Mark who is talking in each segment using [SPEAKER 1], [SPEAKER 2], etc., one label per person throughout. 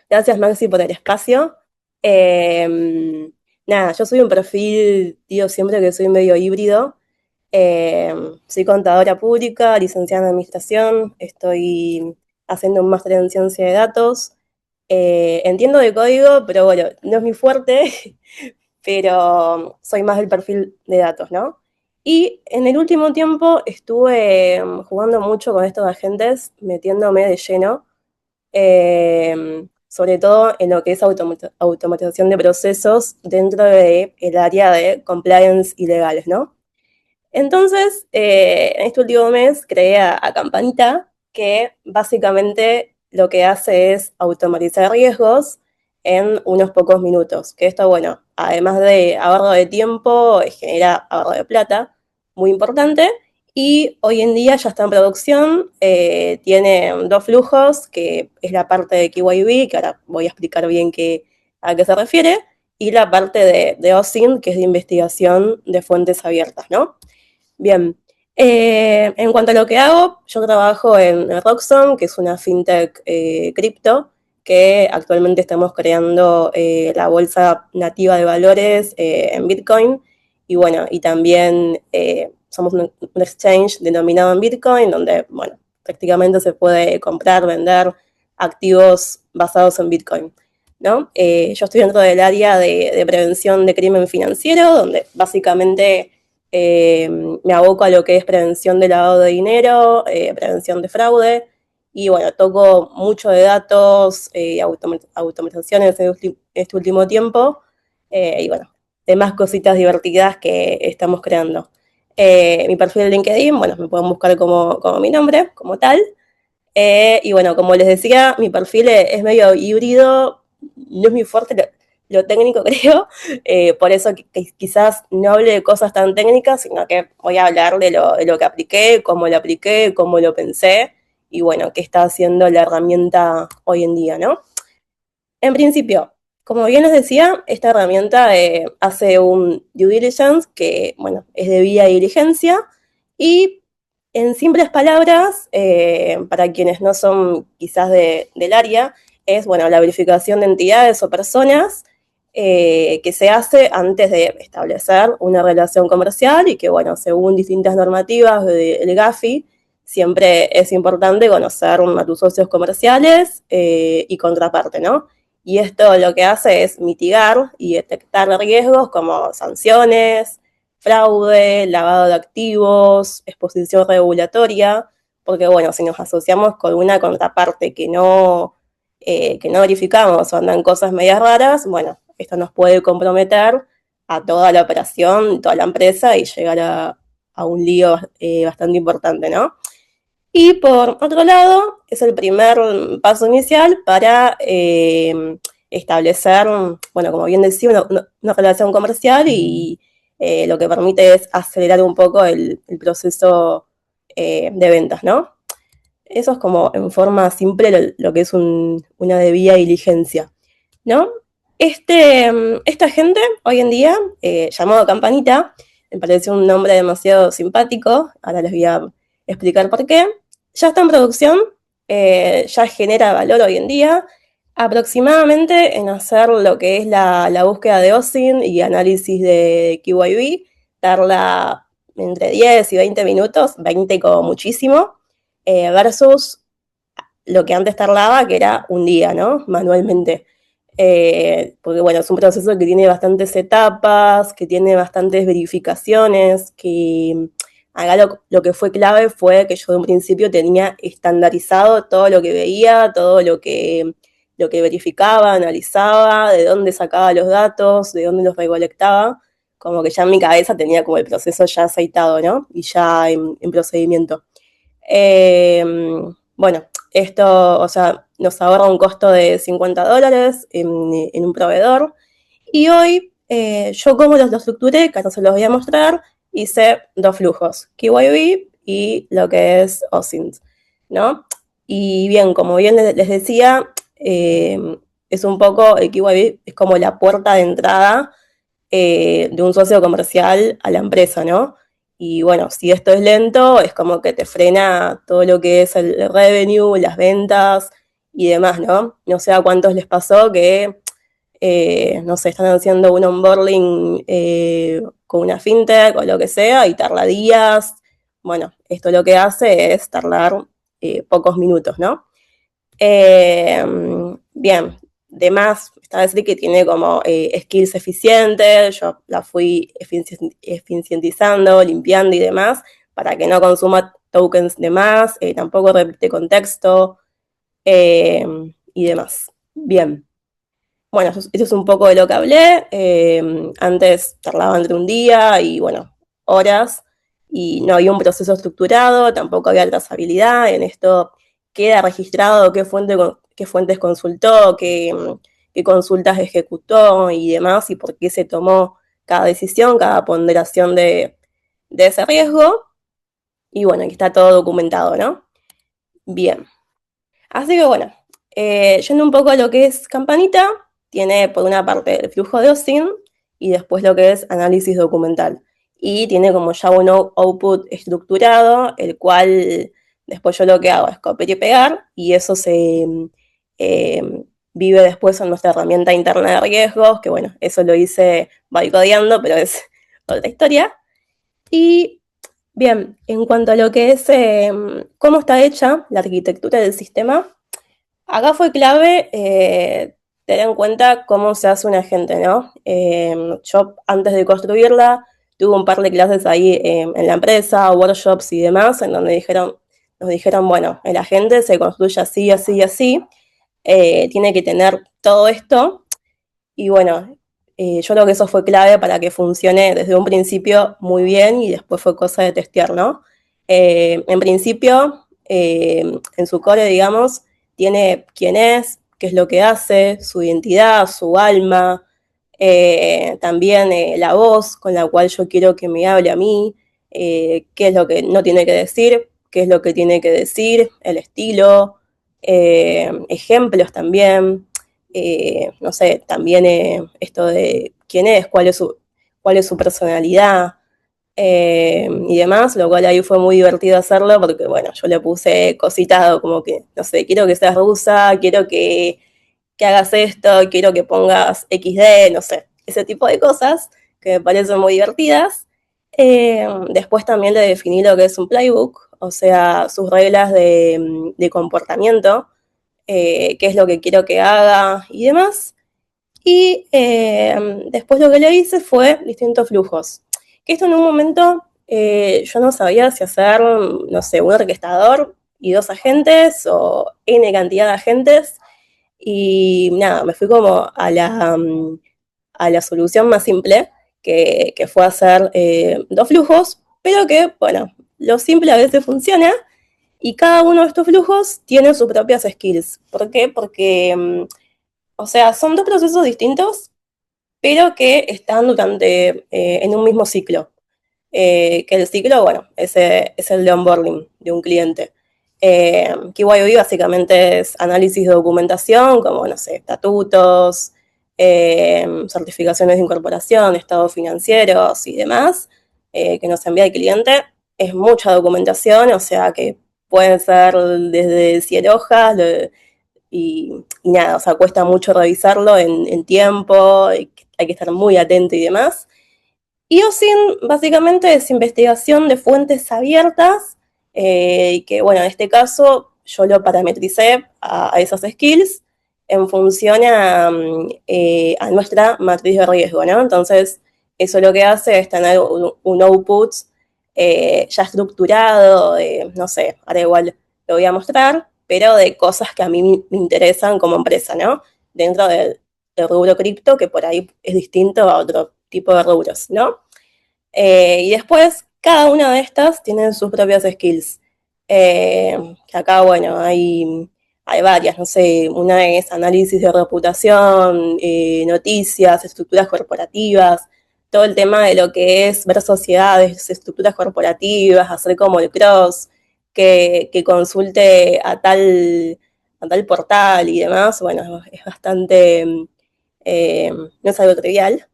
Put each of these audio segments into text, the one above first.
[SPEAKER 1] Gracias Maxi por el espacio. Eh, Nada, yo soy un perfil, digo siempre que soy medio híbrido. Eh, Soy contadora pública, licenciada en administración, estoy haciendo un máster en ciencia de datos. Entiendo de código, pero bueno, no es mi fuerte, pero soy más del perfil de datos, ¿no? Y en el último tiempo estuve jugando mucho con estos agentes, metiéndome de lleno sobre todo en lo que es automatización de procesos dentro del área de compliance y legales, ¿no? Entonces, en este último mes creé a Campanita, que básicamente lo que hace es automatizar riesgos en unos pocos minutos. Que esto, bueno, además de ahorro de tiempo, genera ahorro de plata, muy importante. Y hoy en día ya está en producción, tiene dos flujos, que es la parte de KYB, que ahora voy a explicar bien a qué se refiere, y la parte de OSINT, que es de investigación de fuentes abiertas, ¿no? Bien. En cuanto a lo que hago, yo trabajo en Roxxon, que es una fintech cripto, que actualmente estamos creando la bolsa nativa de valores en Bitcoin. Y bueno, y también somos un exchange denominado en Bitcoin, donde, bueno, prácticamente se puede comprar, vender activos basados en Bitcoin, ¿no? Yo estoy dentro del área de prevención de crimen financiero, donde básicamente me aboco a lo que es prevención de lavado de dinero, prevención de fraude, y bueno, toco mucho de datos, automatizaciones en este último tiempo, y bueno, demás cositas divertidas que estamos creando. Mi perfil de LinkedIn, bueno, me pueden buscar como mi nombre, como tal. Y bueno, como les decía, mi perfil es medio híbrido, no es muy fuerte lo técnico, creo, por eso que quizás no hable de cosas tan técnicas, sino que voy a hablar de lo que apliqué, cómo lo pensé, y bueno, qué está haciendo la herramienta hoy en día, ¿no? En principio, como bien les decía, esta herramienta hace un due diligence que, bueno, es de vía diligencia y en simples palabras, para quienes no son quizás del área, es, bueno, la verificación de entidades o personas que se hace antes de establecer una relación comercial y que, bueno, según distintas normativas del GAFI, siempre es importante conocer a tus socios comerciales y contraparte, ¿no? Y esto lo que hace es mitigar y detectar riesgos como sanciones, fraude, lavado de activos, exposición regulatoria, porque bueno, si nos asociamos con una contraparte que no verificamos o andan cosas medias raras, bueno, esto nos puede comprometer a toda la operación, toda la empresa y llegar a un lío bastante importante, ¿no? Y por otro lado, es el primer paso inicial para establecer, bueno, como bien decía, una relación comercial y lo que permite es acelerar un poco el proceso de ventas, ¿no? Eso es como en forma simple lo que es una debida diligencia, ¿no? Esta gente hoy en día, llamado Campanita, me pareció un nombre demasiado simpático, ahora les voy a explicar por qué. Ya está en producción, ya genera valor hoy en día, aproximadamente en hacer lo que es la búsqueda de OSINT y análisis de KYB, darla entre 10 y 20 minutos, 20 como muchísimo, versus lo que antes tardaba, que era un día, ¿no? Manualmente. Porque bueno, es un proceso que tiene bastantes etapas, que tiene bastantes verificaciones, que acá lo que fue clave fue que yo de un principio tenía estandarizado todo lo que veía, todo lo que verificaba, analizaba, de dónde sacaba los datos, de dónde los recolectaba, como que ya en mi cabeza tenía como el proceso ya aceitado, ¿no? Y ya en procedimiento. Eh, bueno, esto, o sea, nos ahorra un costo de $50 en un proveedor. Y hoy, yo como los estructuré, que ahora se los voy a mostrar, hice dos flujos, KYB y lo que es OSINT, ¿no? Y bien, como bien les decía, es un poco, el KYB es como la puerta de entrada de un socio comercial a la empresa, ¿no? Y bueno, si esto es lento, es como que te frena todo lo que es el revenue, las ventas, y demás, ¿no? No sé a cuántos les pasó que, no sé, están haciendo un onboarding con una fintech o lo que sea y tarda días. Bueno, esto lo que hace es tardar pocos minutos, ¿no? Eh, Bien, de más, está decir que tiene como skills eficientes, yo la fui eficientizando, limpiando y demás, para que no consuma tokens de más, tampoco repite contexto y demás. Bien. Bueno, eso es un poco de lo que hablé. Antes tardaba entre un día y, bueno, horas, y no había un proceso estructurado, tampoco había trazabilidad. En esto queda registrado qué fuentes consultó, qué consultas ejecutó y demás, y por qué se tomó cada decisión, cada ponderación de ese riesgo. Y bueno, aquí está todo documentado, ¿no? Bien. Así que bueno, yendo un poco a lo que es Campanita, tiene por una parte el flujo de OSINT y después lo que es análisis documental. Y tiene como ya un output estructurado, el cual después yo lo que hago es copiar y pegar, y eso se vive después en nuestra herramienta interna de riesgos, que bueno, eso lo hice bytecodeando, pero es otra historia. Y bien, en cuanto a lo que es cómo está hecha la arquitectura del sistema, acá fue clave tener en cuenta cómo se hace un agente, ¿no? Yo antes de construirla tuve un par de clases ahí en la empresa, workshops y demás, en donde nos dijeron, bueno, el agente se construye así, así y así, tiene que tener todo esto, y bueno, yo creo que eso fue clave para que funcione desde un principio muy bien y después fue cosa de testear, ¿no? En principio, en su core, digamos, tiene quién es, qué es lo que hace, su identidad, su alma, también la voz con la cual yo quiero que me hable a mí, qué es lo que no tiene que decir, qué es lo que tiene que decir, el estilo, ejemplos también, no sé, también esto de quién es, cuál es su personalidad y demás, lo cual ahí fue muy divertido hacerlo porque, bueno, yo le puse cositas como que, no sé, quiero que seas rusa, quiero que hagas esto, quiero que pongas XD, no sé, ese tipo de cosas que me parecen muy divertidas. Después también le definí lo que es un playbook, o sea, sus reglas de comportamiento, qué es lo que quiero que haga y demás. Y después lo que le hice fue distintos flujos. Que esto en un momento yo no sabía si hacer, no sé, un orquestador y dos agentes o N cantidad de agentes. Y nada, me fui como a la solución más simple, que fue hacer dos flujos, pero que, bueno, lo simple a veces funciona y cada uno de estos flujos tiene sus propias skills. ¿Por qué? Porque, o sea, son dos procesos distintos, pero que están en un mismo ciclo. Que el ciclo, bueno, es el de onboarding de un cliente. KYB básicamente es análisis de documentación, como, no sé, estatutos, certificaciones de incorporación, estados financieros y demás, que nos envía el cliente. Es mucha documentación, o sea que pueden ser desde 100 hojas y nada, o sea, cuesta mucho revisarlo en tiempo, hay que estar muy atento y demás. Y OSINT básicamente es investigación de fuentes abiertas, que bueno, en este caso yo lo parametricé a esas skills en función a nuestra matriz de riesgo, ¿no? Entonces, eso lo que hace es tener un output ya estructurado, no sé, ahora igual lo voy a mostrar, pero de cosas que a mí me interesan como empresa, ¿no? Dentro del rubro cripto, que por ahí es distinto a otro tipo de rubros, ¿no? Y después, cada una de estas tiene sus propias skills. Que acá, bueno, hay varias, no sé, una es análisis de reputación, noticias, estructuras corporativas, todo el tema de lo que es ver sociedades, estructuras corporativas, hacer como el cross, que consulte a tal portal y demás, bueno, es bastante, no es algo trivial.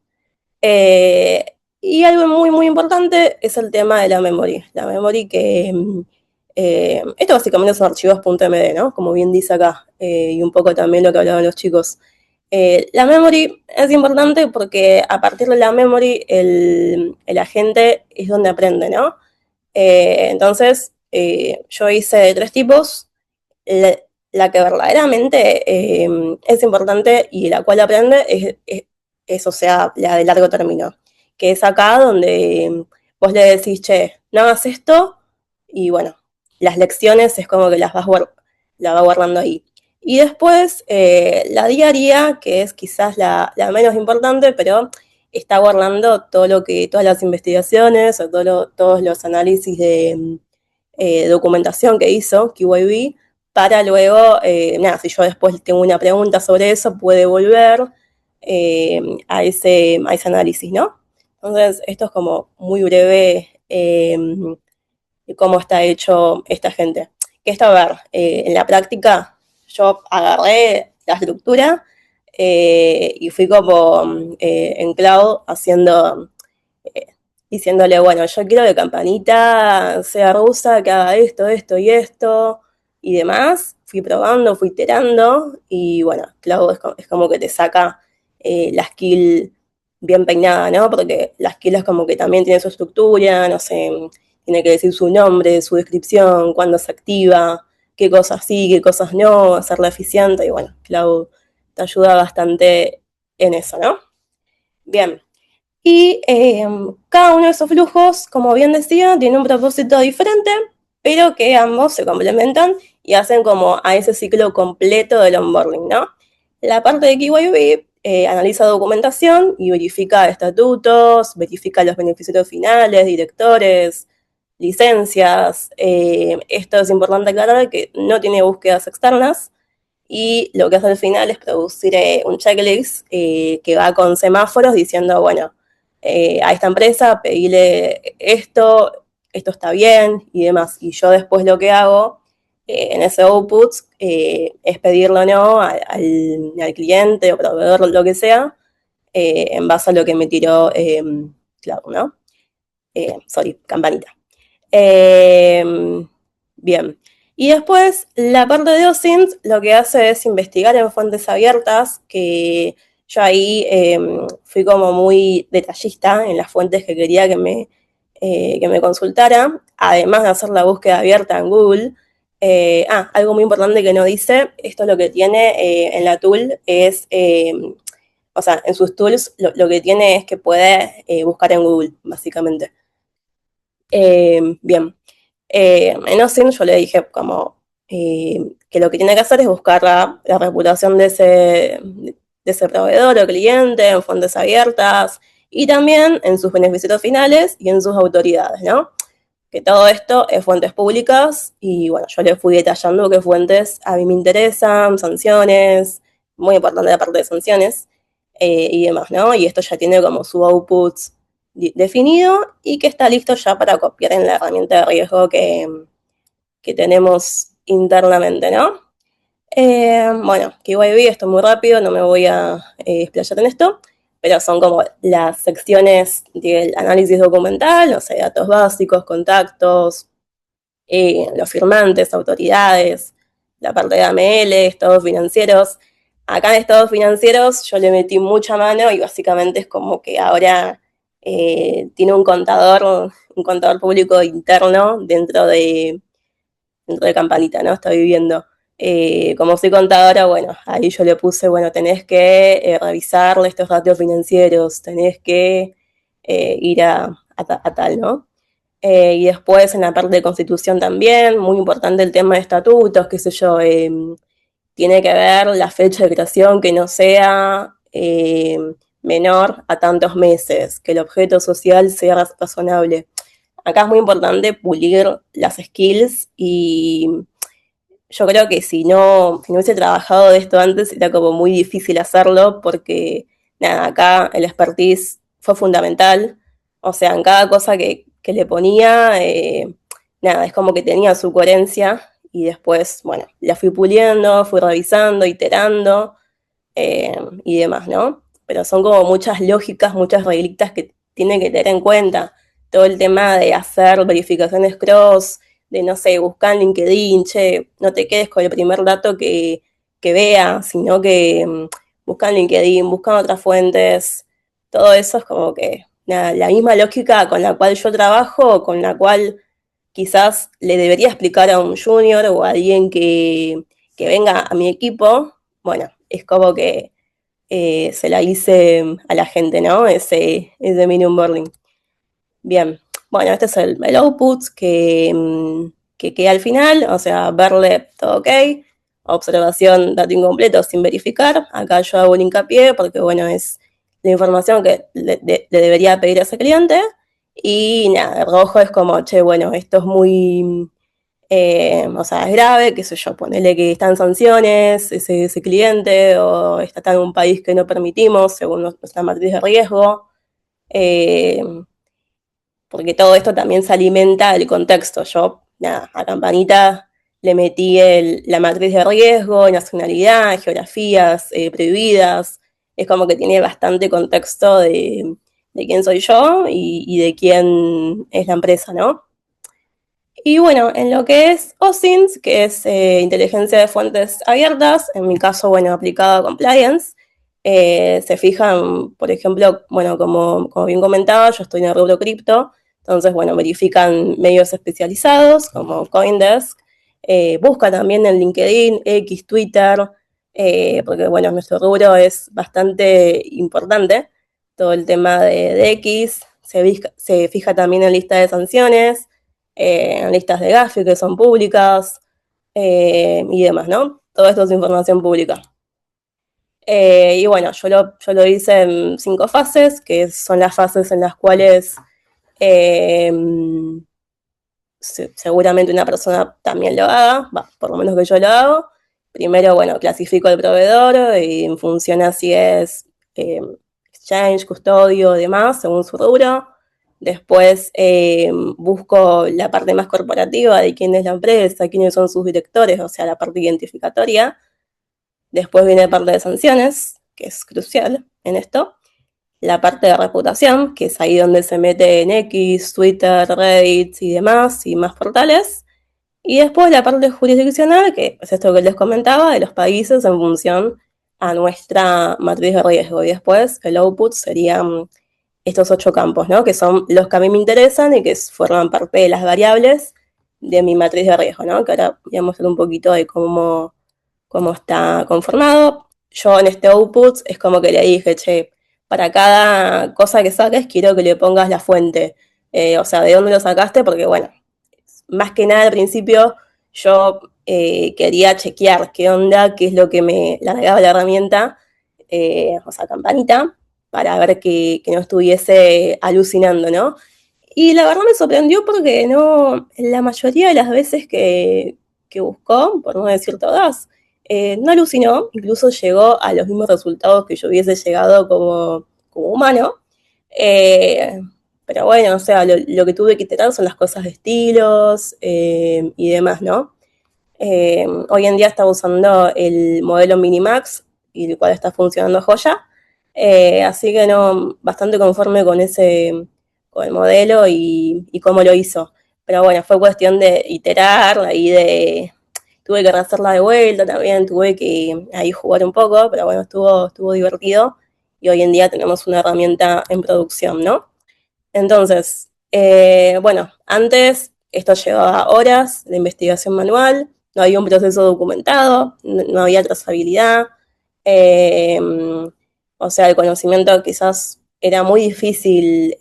[SPEAKER 1] Y algo muy, muy importante es el tema de la memory. La memory que Esto básicamente son archivos.md, ¿no? Como bien dice acá, y un poco también lo que hablaban los chicos. La memory es importante porque a partir de la memory el agente es donde aprende, ¿no? Entonces, yo hice de 3 tipos. La que verdaderamente es importante y la cual aprende es, o sea, la de largo término, que es acá donde vos le decís, che, no hagas esto, y bueno, las lecciones es como que la va guardando ahí. Y después la diaria, que es quizás la menos importante, pero está guardando todas las investigaciones o todos los análisis de documentación que hizo QYB para luego, nada, si yo después tengo una pregunta sobre eso, puede volver a ese análisis, ¿no? Entonces, esto es como muy breve cómo está hecho esta gente. Que esto, a ver, en la práctica yo agarré la estructura y fui como en cloud haciendo eh, diciéndole, bueno, yo quiero que Campanita sea rusa, que haga esto, esto y esto y demás. Fui probando, fui iterando y bueno, Clau es como que te saca la skill bien peinada, ¿no? Porque la skill es como que también tiene su estructura, no sé, tiene que decir su nombre, su descripción, cuándo se activa, qué cosas sí, qué cosas no, hacerla eficiente y bueno, Clau te ayuda bastante en eso, ¿no? Bien, y cada uno de esos flujos, como bien decía, tiene un propósito diferente, pero que ambos se complementan y hacen como a ese ciclo completo del onboarding, ¿no? La parte de KYB analiza documentación y verifica estatutos, verifica los beneficiarios finales, directores, licencias. Esto es importante aclarar que no tiene búsquedas externas, y lo que hace al final es producir un checklist que va con semáforos diciendo, bueno, a esta empresa pedirle esto está bien y demás. Y yo después lo que hago en ese output es pedirlo o no al cliente o proveedor, lo que sea, en base a lo que me tiró Cloud, ¿no? Sorry, Campanita. Eh, bien. Y después, la parte de OSINT lo que hace es investigar en fuentes abiertas, que yo ahí fui como muy detallista en las fuentes que quería que me consultara, además de hacer la búsqueda abierta en Google. Algo muy importante que no dice, esto es lo que tiene en la tool, o sea, en sus tools lo que tiene es que puede buscar en Google, básicamente. Bien, en OSINT yo le dije como que lo que tiene que hacer es buscar la reputación de ese proveedor o cliente en fuentes abiertas y también en sus beneficiarios finales y en sus autoridades, ¿no? Que todo esto es fuentes públicas y bueno, yo le fui detallando qué fuentes a mí me interesan, sanciones, muy importante la parte de sanciones y demás, ¿no? Y esto ya tiene como su output definido y que está listo ya para copiar en la herramienta de riesgo que tenemos internamente, ¿no? Bueno, KYB, esto es muy rápido, no me voy a explayar en esto, pero son como las secciones del análisis documental, no sé, datos básicos, contactos, los firmantes, autoridades, la parte de AML, estados financieros. Acá en estados financieros yo le metí mucha mano y básicamente es como que ahora tiene un contador público interno dentro de Campanita, ¿no? Está viviendo. Como soy contadora, bueno, ahí yo le puse, bueno, tenés que revisarle estos ratios financieros, tenés que ir a tal, ¿no? Y después en la parte de constitución también, muy importante el tema de estatutos, qué sé yo, tiene que ver la fecha de creación que no sea menor a tantos meses, que el objeto social sea razonable. Acá es muy importante pulir las skills y yo creo que si no hubiese trabajado de esto antes era como muy difícil hacerlo porque, nada, acá el expertise fue fundamental. O sea, en cada cosa que le ponía, nada, es como que tenía su coherencia y después, bueno, la fui puliendo, fui revisando, iterando y demás, ¿no? Pero son como muchas lógicas, muchas reglitas que tienen que tener en cuenta. Todo el tema de hacer verificaciones cross, no sé, buscar en LinkedIn, che, no te quedes con el primer dato que vea, sino que busca en LinkedIn, busca en otras fuentes, todo eso es como que nada, la misma lógica con la cual yo trabajo, con la cual quizás le debería explicar a un junior o a alguien que venga a mi equipo, bueno, es como que se la hice a la gente, ¿no? Ese mini onboarding. Bien, bueno, este es el output que queda al final, o sea, verle todo ok, observación, dato incompleto sin verificar. Acá yo hago un hincapié porque, bueno, es la información que le debería pedir a ese cliente. Y nada, el rojo es como, che, bueno, esto es muy, o sea, es grave, qué sé yo, ponele que están sanciones ese cliente o está en un país que no permitimos según nuestra matriz de riesgo. Eh, porque todo esto también se alimenta del contexto. Yo, nada, a Campanita le metí la matriz de riesgo, nacionalidad, geografías prohibidas. Es como que tiene bastante contexto de quién soy yo y de quién es la empresa, ¿no? Y bueno, en lo que es OSINT, que es inteligencia de fuentes abiertas, en mi caso, bueno, aplicada a compliance, se fijan, por ejemplo, bueno, como bien comentaba, yo estoy en el rubro cripto, entonces, bueno, verifican medios especializados como CoinDesk, busca también en LinkedIn, X, Twitter, porque, bueno, nuestro rubro es bastante importante, todo el tema de X, se fija también en lista de sanciones, listas de Gafi que son públicas y demás, ¿no? Todo esto es información pública. Y bueno, yo lo hice en 5 fases, que son las fases en las cuales eh, seguramente una persona también lo haga, por lo menos que yo lo hago. Primero, bueno, clasifico el proveedor y en función a si es exchange, custodio, demás, según su rubro. Después busco la parte más corporativa de quién es la empresa, quiénes son sus directores, o sea, la parte identificatoria. Después viene la parte de sanciones, que es crucial en esto. La parte de reputación, que es ahí donde se mete en X, Twitter, Reddit y demás, y más portales. Y después la parte jurisdiccional, que es esto que les comentaba, de los países en función a nuestra matriz de riesgo. Y después el output serían estos 8 campos, ¿no? Que son los que a mí me interesan y que forman parte de las variables de mi matriz de riesgo, ¿no? Que ahora voy a mostrar un poquito de cómo está conformado. Yo en este output es como que le dije, che, para cada cosa que saques quiero que le pongas la fuente. O sea, ¿de dónde lo sacaste? Porque, bueno, más que nada al principio yo quería chequear qué onda, qué es lo que me largaba la herramienta, o sea, Campanita, para ver que no estuviese alucinando, ¿no? Y la verdad me sorprendió porque no, la mayoría de las veces que buscó, por no decir todas, no alucinó, incluso llegó a los mismos resultados que yo hubiese llegado como humano. Eh, pero bueno, o sea, lo que tuve que iterar son las cosas de estilos y demás, ¿no? Hoy en día está usando el modelo Minimax, y el cual está funcionando joya. Así que no, bastante conforme con el modelo y cómo lo hizo. Pero bueno, fue cuestión de iterar, ahí tuve que rehacerla de vuelta también, tuve que ahí jugar un poco, pero bueno, estuvo divertido y hoy en día tenemos una herramienta en producción, ¿no? Entonces, bueno, antes esto llevaba horas de investigación manual, no había un proceso documentado, no había trazabilidad, eh, o sea, el conocimiento quizás era muy difícil,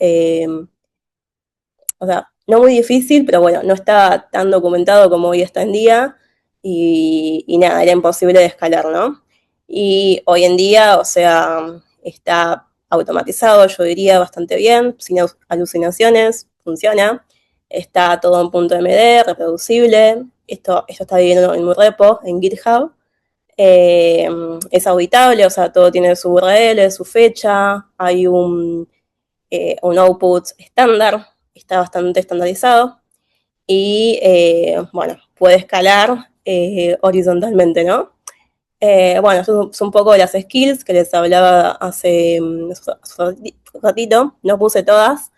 [SPEAKER 1] o sea, no muy difícil, pero bueno, no estaba tan documentado como hoy está en día y nada, era imposible de escalar, ¿no? Y hoy en día, o sea, está automatizado, yo diría, bastante bien, sin alucinaciones, funciona, está todo en punto MD, reproducible, esto está bien en un repo, en GitHub, eh, es auditable, o sea, todo tiene su URL, su fecha, hay un output estándar, está bastante estandarizado y, bueno, puede escalar horizontalmente, ¿no? Bueno, eso es un poco de las skills que les hablaba hace un ratito, no puse todas,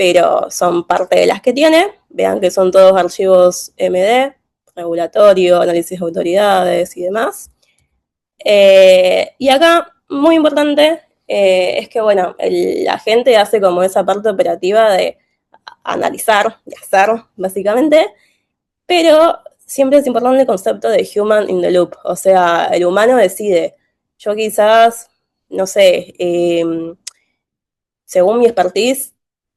[SPEAKER 1] pero son parte de las que tiene. Vean que son todos archivos MD, regulatorio, análisis de autoridades y demás. Y acá, muy importante, es que, bueno, la gente hace como esa parte operativa de analizar, de hacer, básicamente, pero siempre es importante el concepto de human in the loop, o sea, el humano decide. Yo quizás, no sé, según mi expertise,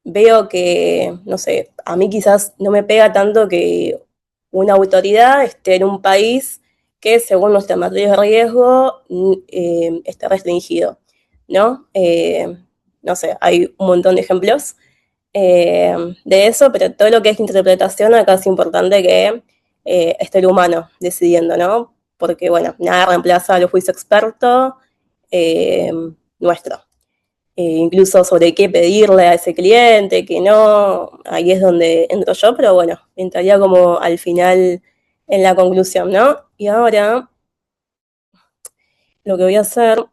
[SPEAKER 1] veo que, no sé, a mí quizás no me pega tanto que una autoridad esté en un país que según nuestra matriz de riesgo esté restringido, ¿no? No sé, hay un montón de ejemplos de eso, pero todo lo que es interpretación acá es importante que esté el humano decidiendo, ¿no? Porque, bueno, nada reemplaza al juicio experto eh, nuestro. Incluso sobre qué pedirle a ese cliente, que no, ahí es donde entro yo, pero bueno, entraría como al final en la conclusión, ¿no? Y ahora lo que voy a hacer,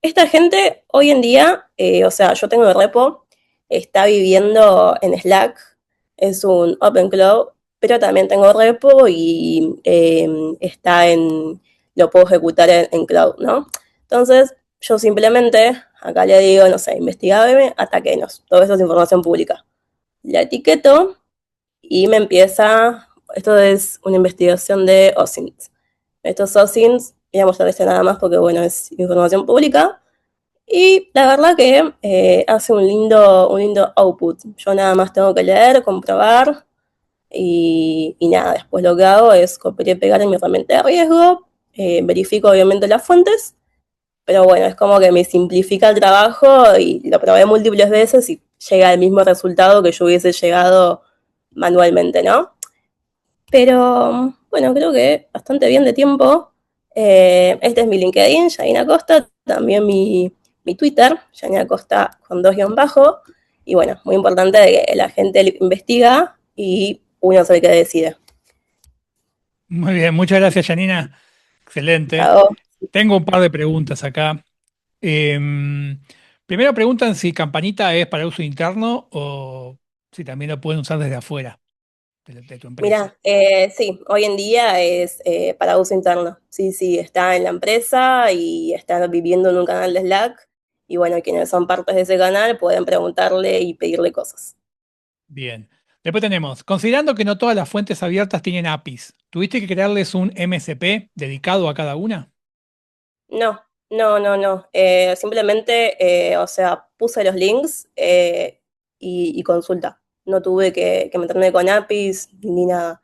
[SPEAKER 1] esta gente hoy en día, o sea, yo tengo el repo, está viviendo en Slack, es un Open Cloud, pero también tengo repo y lo puedo ejecutar en cloud, ¿no? Entonces, yo simplemente, acá le digo, no sé, investigame, ataquenos, todo eso es información pública. La etiqueto y me empieza, esto es una investigación de OSINT. Estos OSINTs, voy a mostrarles nada más porque, bueno, es información pública. Y la verdad que hace un lindo output. Yo nada más tengo que leer, comprobar y nada, después lo que hago es copiar y pegar en mi herramienta de riesgo, verifico obviamente las fuentes, pero bueno, es como que me simplifica el trabajo y lo probé múltiples veces y llega al mismo resultado que yo hubiese llegado manualmente, ¿no? Pero bueno, creo que bastante bien de tiempo. Este es mi LinkedIn, Janina Costa, también mi Twitter, Janina Costa con 2 guión bajo. Y bueno, muy importante de que la gente investiga y uno es el que decide.
[SPEAKER 2] Muy bien, muchas gracias, Janina. Excelente.
[SPEAKER 1] Chao.
[SPEAKER 2] Tengo un par de preguntas acá. Primero preguntan si Campanita es para uso interno o si también lo pueden usar desde afuera de tu empresa.
[SPEAKER 1] Mira, sí, hoy en día es para uso interno. Sí, sí, está en la empresa y está viviendo en un canal de Slack. Y bueno, quienes son partes de ese canal pueden preguntarle y pedirle cosas.
[SPEAKER 2] Bien. Después tenemos, considerando que no todas las fuentes abiertas tienen APIs, ¿tuviste que crearles un MCP dedicado a cada una?
[SPEAKER 1] No, no. Simplemente, o sea, puse los links y consulta. No tuve que meterme con APIs ni nada.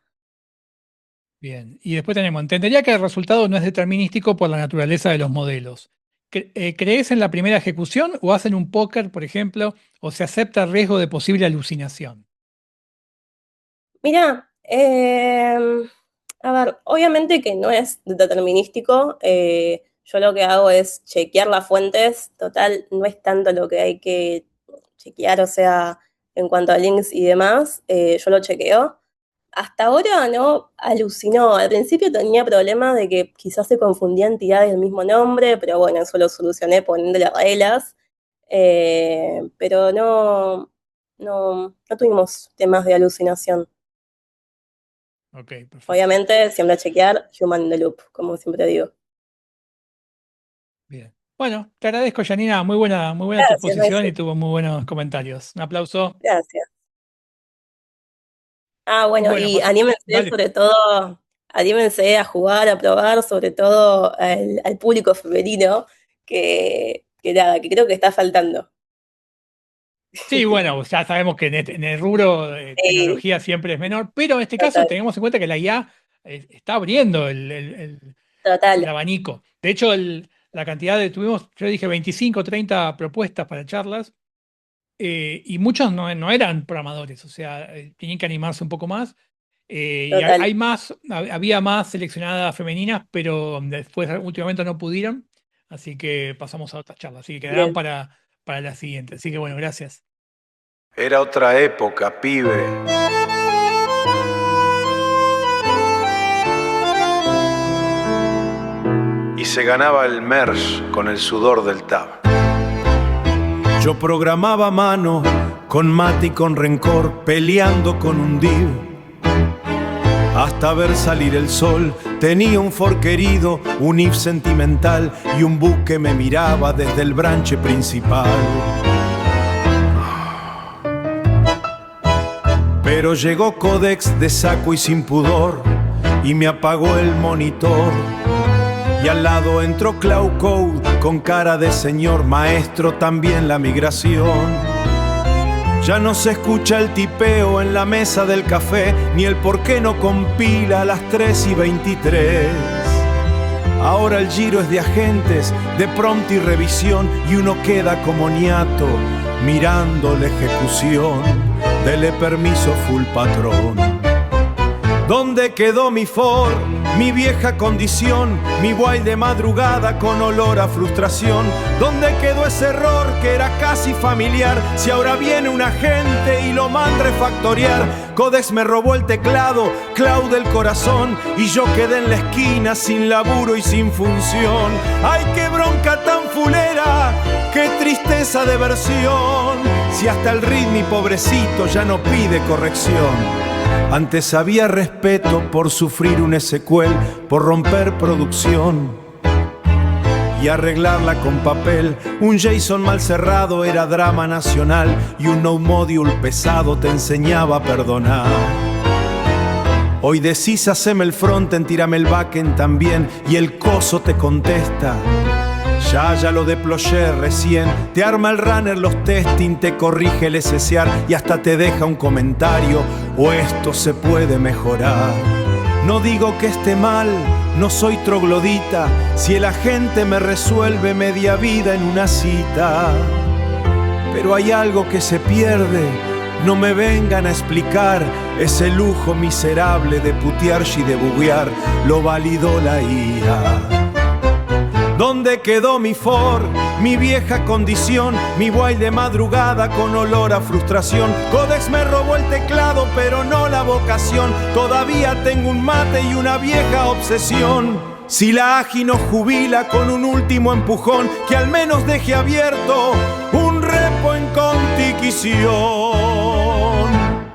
[SPEAKER 2] Bien. Y después tenemos, entendería que el resultado no es determinístico por la naturaleza de los modelos. ¿Crees en la primera ejecución o hacen un póker, por ejemplo, o se acepta el riesgo de posible alucinación?
[SPEAKER 1] Mira, a ver, obviamente que no es determinístico. Yo lo que hago es chequear las fuentes. Total, no es tanto lo que hay que chequear, o sea, en cuanto a links y demás, yo lo chequeo. Hasta ahora no alucinó. Al principio tenía problemas de que quizás se confundía entidades del mismo nombre, pero bueno, eso lo solucioné poniéndole reglas. Pero no tuvimos temas de alucinación.
[SPEAKER 2] Ok, perfecto.
[SPEAKER 1] Obviamente, siempre chequear human in the loop, como siempre digo.
[SPEAKER 2] Bien. Bueno, te agradezco, Janina. Muy buena tu
[SPEAKER 1] Gracias,
[SPEAKER 2] exposición
[SPEAKER 1] Maxi.
[SPEAKER 2] y tuvo muy buenos comentarios. Un aplauso.
[SPEAKER 1] Gracias. Ah, bueno,
[SPEAKER 2] Bueno,
[SPEAKER 1] y anímense
[SPEAKER 2] dale.
[SPEAKER 1] sobre todo, anímense a jugar, a probar, sobre todo al público femenino, que nada, que creo que está faltando.
[SPEAKER 2] Sí, bueno, ya sabemos que en el rubro de
[SPEAKER 1] Sí,
[SPEAKER 2] tecnología siempre es menor, pero en este caso
[SPEAKER 1] total,
[SPEAKER 2] tengamos en cuenta que la IA está abriendo el
[SPEAKER 1] total,
[SPEAKER 2] abanico. De hecho, la cantidad tuvimos, yo dije 25, 30 propuestas para charlas, y muchos no eran programadores, o sea, tenían que animarse un poco más. Y
[SPEAKER 1] total.
[SPEAKER 2] hay más, había más seleccionadas femeninas, pero después últimamente no pudieron, así que pasamos a otras charlas, así que quedarán
[SPEAKER 1] Bien.
[SPEAKER 2] para la siguiente. Así que bueno, gracias.
[SPEAKER 3] Era otra época, pibe. Y se ganaba el MERS con el sudor del TAB.
[SPEAKER 4] Yo programaba a mano
[SPEAKER 3] con mate y con rencor, peleando con un div. Hasta ver salir el sol, tenía un Ford querido, un If sentimental y un buque me miraba desde el branche principal. Pero llegó Codex de saco y sin pudor y me apagó el monitor. Y al lado entró Cloud Code con cara de señor maestro, también la migración. Ya no se escucha el tipeo en la mesa del café, ni el por qué no compila a las 3:23. Ahora el giro es de agentes, de prompt y revisión, y uno queda como niato mirando la ejecución. Dele permiso full patrón. ¿Dónde quedó mi Ford? Mi vieja condición, mi wild de madrugada con olor a frustración. ¿Dónde quedó ese error que era casi familiar? Si ahora viene un agente y lo manda a refactorear. Codex me robó el teclado, Cloud el corazón, y yo quedé en la esquina sin laburo y sin función. ¡Ay, qué bronca tan fulera! ¡Qué tristeza de versión! Si hasta el ritmo, pobrecito, ya no pide corrección. Antes había respeto por sufrir un SQL, por romper producción y arreglarla con papel. Un JSON mal cerrado era drama nacional y un node module pesado te enseñaba a perdonar. Hoy decís haceme el frontend, tírame el backend también y el coso te contesta. Ya lo deployé recién, te arma el runner los testing, te corrige el SSR y hasta te deja un comentario, o esto se puede mejorar. No digo que esté mal, no soy troglodita, si el agente me resuelve media vida en una cita. Pero hay algo que se pierde, no me vengan a explicar ese lujo miserable de putear y de buguear, lo validó la IA. ¿Dónde quedó mi Ford? Mi vieja condición, mi wild de madrugada con olor a frustración. Codex me robó el teclado, pero no la vocación. Todavía tengo un mate y una vieja obsesión. Si la AGI nos jubila con un último empujón, que al menos deje abierto un repo en contiquición.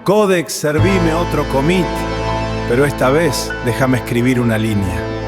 [SPEAKER 3] Codex, servime otro commit, pero esta vez déjame escribir una línea.